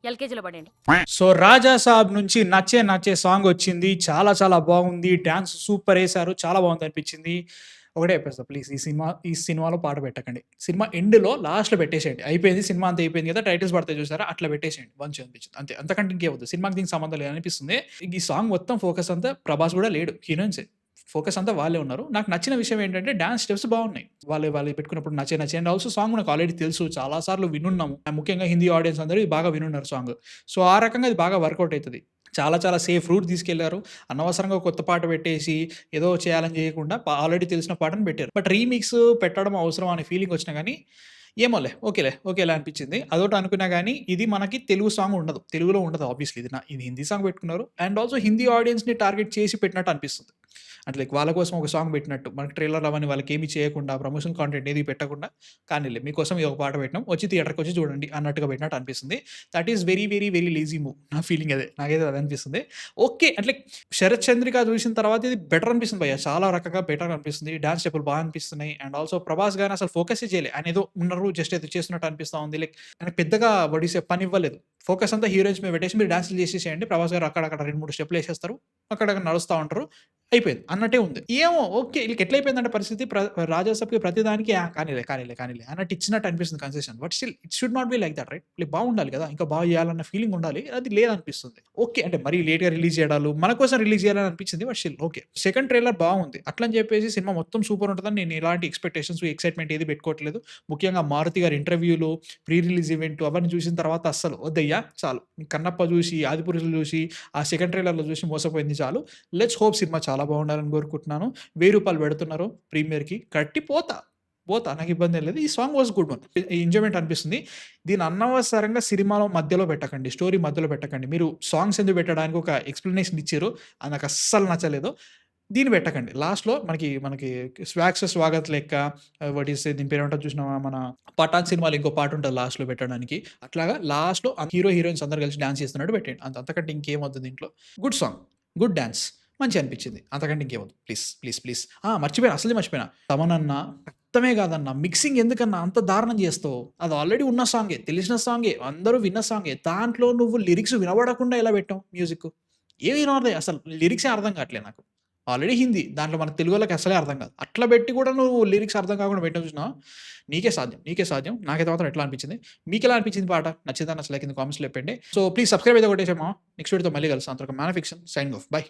ఎల్‌కేజీలో పడండి. సో 'రాజా సాబ్' నుంచి 'నచ్చే నచ్చే' సాంగ్ వచ్చింది. చాలా చాలా బాగుంది. డాన్స్ సూపర్ ఏసారు. చాలా బాగుందనిపించింది. ఒకటే చెప్పేస్తా ప్లీజ్ ఈ సినిమాలో పాట పెట్టకండి. సినిమా ఎండ్‌లో లాస్ట్‌లో పెట్టేసేయండి. అయిపోయింది సినిమా అంతా అయిపోయింది కదా! టైటిల్స్ పడతాయి చూసారా? అట్లా పెట్టేసేయండి. మంచిగా అనిపించింది. అంతే. అంతకంటే ఇంకేమొద్దు. సినిమాకి దీనికి సంబంధం లేదనిపిస్తుంది. ఈ సాంగ్ మొత్తం ఫోకస్ అంతా ప్రభాస్ కూడా లేడు. హీరోయిన్సే. ఫోకస్ అంతా వాళ్ళే ఉన్నారు. నాకు నచ్చిన విషయం ఏంటంటే డాన్స్ స్టెప్స్ బాగున్నాయి. వాళ్ళు పెట్టుకున్నప్పుడు నచ్చే నచ్చే అండ్ ఆల్సో సాంగ్ నాకు ఆల్రెడీ తెలుసు. చాలా సార్లు వినున్నాము. ముఖ్యంగా హిందీ ఆడియన్స్ అందరూ ఇది బాగా వినున్నారు సాంగ్. సో, ఆ రకంగా ఇది బాగా వర్కౌట్ అయితది. చాలా చాలా సేఫ్ రూట్ తీసుకెళ్లారు. అనవసరంగా కొత్త పాట పెట్టేసి ఏదో చేయాలని చేయకుండా ఆల్రెడీ తెలిసిన పాటను పెట్టారు. బట్ రీమిక్స్ పెట్టడం అవసరం అనే ఫీలింగ్ వచ్చినా గానీ, ఏమోలే ఓకేలే అనిపించింది. అదోటి అనుకున్నా గానీ, ఇది మనకి తెలుగు సాంగ్ ఉండదు. తెలుగులో ఉండదు ఆబ్వియస్లీ ఇది హిందీ సాంగ్ పెట్టుకున్నారు. అండ్ ఆల్సో హిందీ ఆడియన్స్‌ని టార్గెట్ చేసి పెట్టినట్టు అనిపిస్తుంది. అంటే లైక్ వాళ్ళ కోసం ఒక సాంగ్ పెట్టినట్టు. మనకి ట్రైలర్ అవన్నీ వాళ్ళకేమి చేయకుండా, ప్రమోషనల్ కాంటెంట్ ఏది పెట్టకుండా, కానీలే మీకోసం ఈ ఒక పాట పెట్టినాం. వచ్చి థియేటర్‌కొచ్చి చూడండి అన్నట్టుగా పెట్టినట్టు అనిపిస్తుంది. That is very, very, very lazy move. నా ఫీలింగ్ అదే. నాకైతే అదే అనిపిస్తుంది. ఓకే. అంటే లైక్ 'శరత్ చంద్రిక' చూసిన తర్వాత ఇది బెటర్ అనిపిస్తుంది భయ్యా. చాలా రకంగా బెటర్ అనిపిస్తుంది. డాన్స్ స్టెప్పులు బాగా అనిపిస్తున్నాయి. అండ్ ఆల్సో ప్రభాస్ గారిని అసలు ఫోకసే చేయలే. ఆయన ఏదో ఉన్నారు జస్ట్ ఏదో చేస్తున్నట్టు అనిపిస్తా ఉంది. లైక్ ఆయనకు పెద్దగా వాట్ యూ సే పనివ్వలేదు. ఫోకస్ అంతా హీరోయిన్స్ మీద పెట్టేసి మీరు డాన్సులు చేసేసేయండి. ప్రభాస్ గారు అక్కడక్కడ 2, 3 స్టెప్పులేసేస్తారు. అక్కడక్కడ నడుస్తా ఉంటారు. అయిపోయింది అన్నట్టే ఉంది. ఏమో ఓకే. ఈళ్ళకి ఎట్లయిపోయిందంటే పరిస్థితి 'రాజా సాబ్‌కి' ప్రతి దానికి కానీలే అన్నట్టు ఇచ్చినట్టు అనిపిస్తుంది concession. But still it should not be like that right? Like బాగుండాలి కదా! ఇంకా బాగా చేయాలన్న ఫీలింగ్ ఉండాలి. అది లేదనిపిస్తుంది. ఓకే. అంటే మరీ లేట్‌గా రిలీజ్ చేయడాలు, మన కోసం రిలీజ్ చేయాలని అనిపించింది. But still okay. Second trailer బాగుంది. అట్లని చెప్పేసి సినిమా మొత్తం సూపర్ ఉంటదని నేను ఎలాంటి ఎక్స్‌పెక్టేషన్స్, ఎక్సైట్‌మెంట్ ఏది పెట్టుకోవట్లేదు. ముఖ్యంగా మారుతి గారి ఇంటర్వ్యూలు, ప్రీ రిలీజ్ ఈవెంట్ అవన్నీ చూసిన తర్వాత అస్సలు వద్దయ్యా చాలు. కన్నప్ప చూసి, ఆదిపురుషులు చూసి, ఆ సెకండ్ ట్రైలర్‌లో చూసి మోసపోయింది చాలు. లెట్స్ హోప్ సినిమా చాలా బాగుండాలని కోరుకుంటున్నాను. రూ. 1000 పెడుతున్నారు ప్రీమియర్‌కి. కట్టి పోతా. నాకు ఇబ్బందేం లేదు. ఈ song was good one. Enjoyment అనిపిస్తుంది. దీన్ని అనవసరంగా సినిమాలో మధ్యలో పెట్టకండి. స్టోరీ మధ్యలో పెట్టకండి. మీరు సాంగ్స్ ఎందుకు పెట్టడానికి ఒక ఎక్స్‌ప్లనేషన్ ఇచ్చిర్రు. అది నాకు అస్సలు నచ్చలేదు. దీన్ని పెట్టకండి. లాస్ట్‌లో మనకి స్వాగత్ లెక్క వాట్ ఈస్ దీని పేరేమంటారు చూసినావా? మన 'పఠాన్' సినిమాలో ఇంకో పాట ఉంటది లాస్ట్‌లో పెట్టడానికి. అట్లాగా లాస్ట్‌లో హీరో, హీరోయిన్స్ అందరూ కలిసి డాన్స్ చేస్తున్నట్టు పెట్టేయండి. అంతకంటే ఇంకేమొద్దు దీంట్లో. Good song. Good dance. మంచిగా అనిపించింది. అంతకంటే ఇంకేమొద్దు. ప్లీజ్. మర్చిపోయాను. అసలే మర్చిపోయినా. తమనన్నా రక్తమే కాదన్నా మిక్సింగ్ ఎందుకన్నా అంత దారుణం చేస్తావు? అది ఆల్రెడీ ఉన్న సాంగే. తెలిసిన సాంగే. అందరూ విన్న సాంగే. దాంట్లో నువ్వు లిరిక్స్ వినబడకుండా ఎలా పెట్టావు మ్యూజిక్కు? ఏమి వినపడతాయి అసలు లిరిక్సే అర్థం కావట్లేదు నాకు. ఆల్రెడీ హిందీ. దాంట్లో మన తెలుగోళ్ళకి అసలే అర్థం కాదు. అట్లా పెట్టి కూడా నువ్వు లిరిక్స్ అర్థం కాకుండా పెట్టావు చూసినావా? నీకే సాధ్యం. నాకైతే మాత్రం ఎట్లా అనిపించింది. మీకెలా అనిపించింది పాట? నచ్చిందా నచ్చలే కింద కామెంట్స్‌లో చెప్పండి. సో, ప్లీజ్ సబ్స్క్రైబ్ అయితే కొట్టేసేమా. నెక్స్ట్ వీడియోతో మళ్ళీ కలుస్తాం. అంతవరకు man of fiction signing off. By.